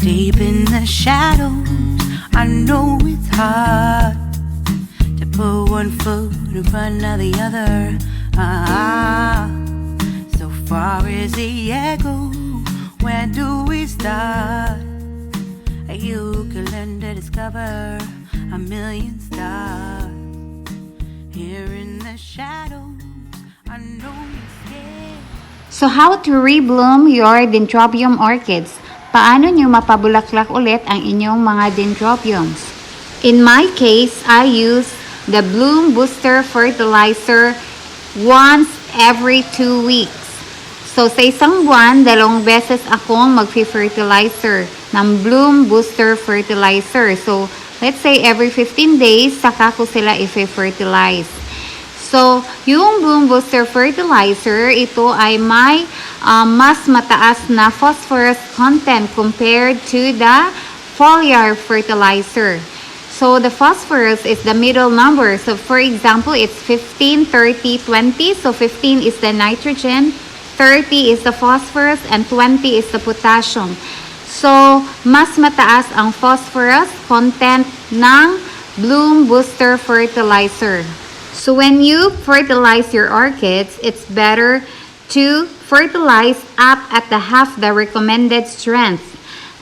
Deep in the shadows, I know it's hard to put one foot in front of the other. So far as the echo, where do we start? You can learn to discover a million stars. Here in the shadows, I know you're scared. So how to rebloom your Dendrobium orchids? Paano nyo mapabulaklak ulit ang inyong mga Dendrobiums? In my case, I use the Bloom Booster Fertilizer once every 2 weeks. So sa isang buwan, 2 beses akong mag-fertilizer ng Bloom Booster Fertilizer. So let's say every 15 days, saka ko sila i-fertilize. So, yung Bloom Booster Fertilizer, ito ay may mas mataas na phosphorus content compared to the foliar fertilizer. So, the phosphorus is the middle number. So, for example, it's 15, 30, 20. So, 15 is the nitrogen, 30 is the phosphorus, and 20 is the potassium. So, mas mataas ang phosphorus content ng Bloom Booster Fertilizer. So when you fertilize your orchids, it's better to fertilize up at the half the recommended strength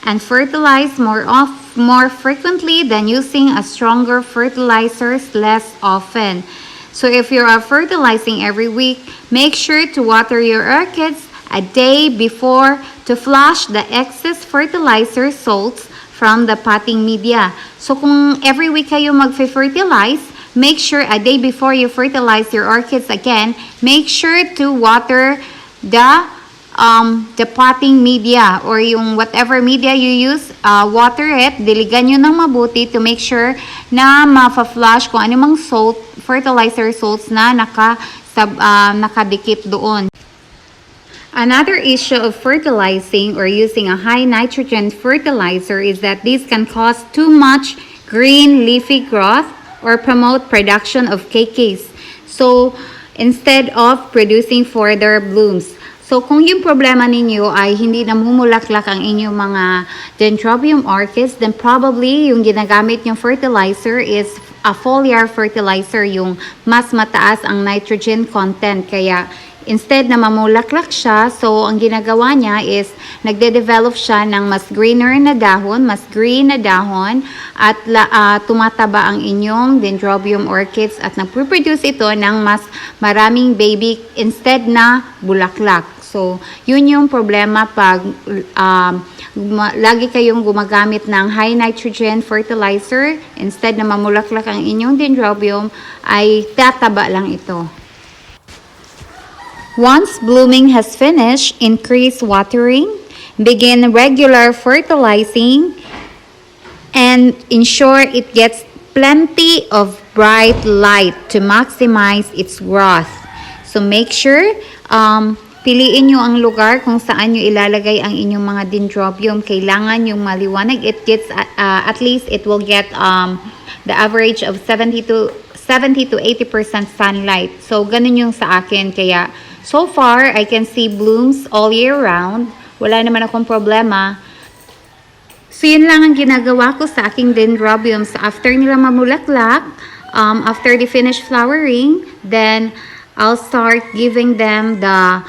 and fertilize more frequently than using a stronger fertilizers less often. So if you are fertilizing every week, make sure to water your orchids a day before to flush the excess fertilizer salts from the potting media. So kung every week kayo mag-fertilize, make sure a day before you fertilize your orchids again, make sure to water the potting media or yung whatever media you use, water it, diligan nyo ng mabuti to make sure na ma-flush kung anumang salt, fertilizer salts na nakadikit doon. Another issue of fertilizing or using a high nitrogen fertilizer is that this can cause too much green leafy growth or promote production of KKs. So, instead of producing further blooms. So, kung yung problema ninyo ay hindi namumulaklak ang inyong mga Dendrobium orchids, then probably yung ginagamit yung fertilizer is a foliar fertilizer, yung mas mataas ang nitrogen content. Kaya, instead na mamulaklak siya, so ang ginagawa niya is nagde-develop siya ng mas greener na dahon, mas green na dahon at tumataba ang inyong Dendrobium orchids at nagpo-produce ito ng mas maraming baby instead na bulaklak. So, yun yung problema pag lagi kayong gumagamit ng high nitrogen fertilizer, instead na mamulaklak ang inyong Dendrobium, ay tataba lang ito. Once blooming has finished, increase watering, begin regular fertilizing, and ensure it gets plenty of bright light to maximize its growth. So make sure, piliin nyo ang lugar kung saan nyo ilalagay ang inyong mga Dendrobium. Kailangan yung maliwanag. It gets, at least it will get the average of 70 to 80% sunlight. So ganun yung sa akin. Kaya, so far, I can see blooms all year round. Wala naman akong problema. So, yun lang ang ginagawa ko sa aking Dendrobiums. After nila mamulaklak, after they finish flowering, then I'll start giving them the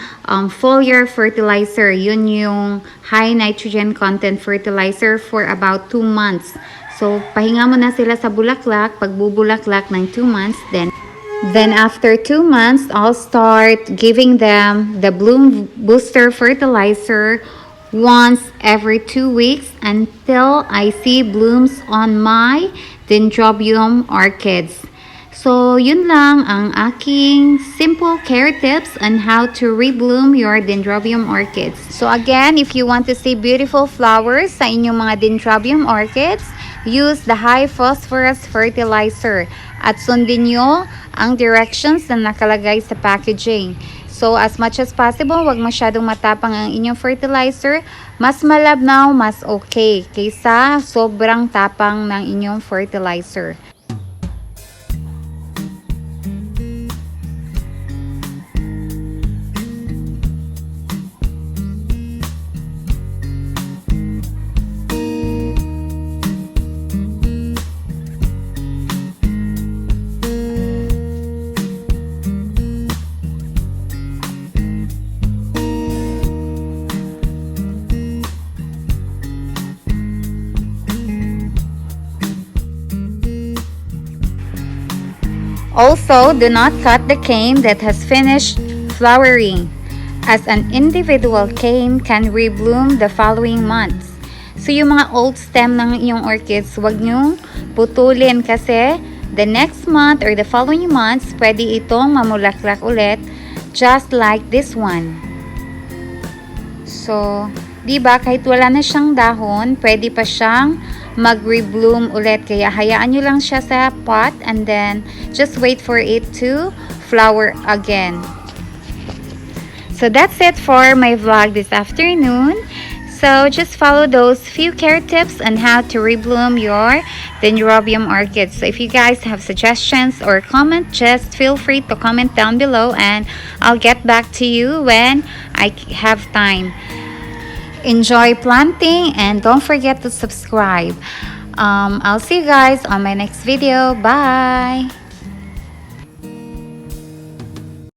foliar fertilizer. Yun yung high nitrogen content fertilizer for about 2 months. So, pahinga mo na sila sa bulaklak. Pag bubulaklak ng 2 months, Then after 2 months, I'll start giving them the Bloom Booster Fertilizer once every 2 weeks until I see blooms on my Dendrobium orchids. So, yun lang ang aking simple care tips on how to rebloom your Dendrobium orchids. So again, if you want to see beautiful flowers sa inyong mga Dendrobium orchids, use the high phosphorus fertilizer at sundin nyo ang directions na nakalagay sa packaging. So, as much as possible, wag masyadong matapang ang inyong fertilizer. Mas malabnaw, mas okay kaysa sobrang tapang ng inyong fertilizer. Also, do not cut the cane that has finished flowering, as an individual cane can rebloom the following months. So, yung mga old stem ng inyong orchids, huwag nyong putulin kasi the next month or the following months, pwede itong mamulaklak ulit just like this one. So, di ba kahit wala na siyang dahon, pwede pa siyang mag-rebloom ulit. Kaya hayaan nyo lang siya sa pot and then just wait for it to flower again. So that's it for my vlog this afternoon. So just follow those few care tips on how to rebloom your Dendrobium orchids. So if you guys have suggestions or comment, just feel free to comment down below and I'll get back to you when I have time. Enjoy planting and don't forget to subscribe. I'll see you guys on my next video. Bye!